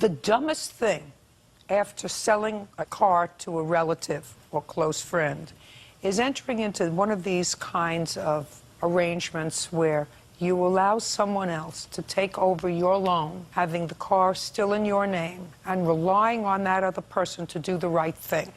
The dumbest thing after selling a car to a relative or close friend is entering into one of these kinds of arrangements where you allow someone else to take over your loan, having the car still in your name, and relying on that other person to do the right thing.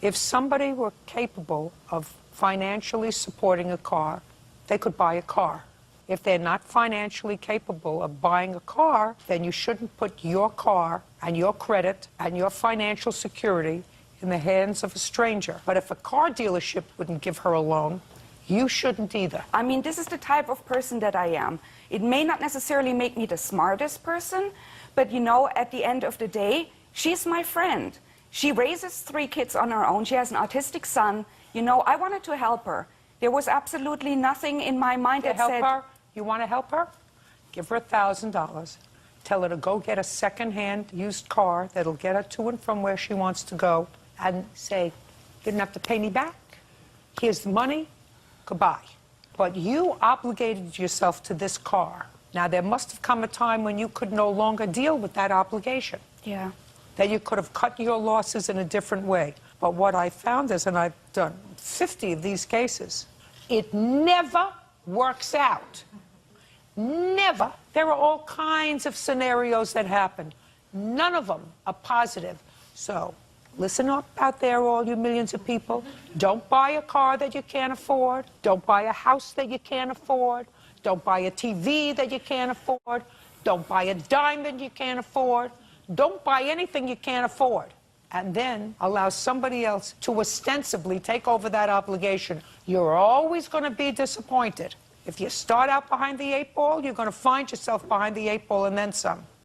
If somebody were capable of financially supporting a car, they could buy a car. If they're not financially capable of buying a car, then you shouldn't put your car and your credit and your financial security in the hands of a stranger. But if a car dealership wouldn't give her a loan, you shouldn't either. I mean, this is the type of person that I am. It may not necessarily make me the smartest person, but you know, at the end of the day, she's my friend. She raises 3 kids on her own. She has an autistic son. You know, I wanted to help her. There was absolutely nothing in my mind that said... Help her? You want to help her? Give her $1,000. Tell her to go get a second-hand used car that'll get her to and from where she wants to go, and say, you didn't have to pay me back. Here's the money. Goodbye. But you obligated yourself to this car. Now, there must have come a time when you could no longer deal with that obligation. Yeah. That you could have cut your losses in a different way. But what I found is, and I've done 50 of these cases, it never works out. Never. There are all kinds of scenarios that happen. None of them are positive. So listen up out there, all you millions of people. Don't buy a car that you can't afford. Don't buy a house that you can't afford. Don't buy a TV that you can't afford. Don't buy a diamond you can't afford. Don't buy anything you can't afford. And then allow somebody else to ostensibly take over that obligation. You're always going to be disappointed. If you start out behind the 8 ball, you're going to find yourself behind the 8 ball and then some.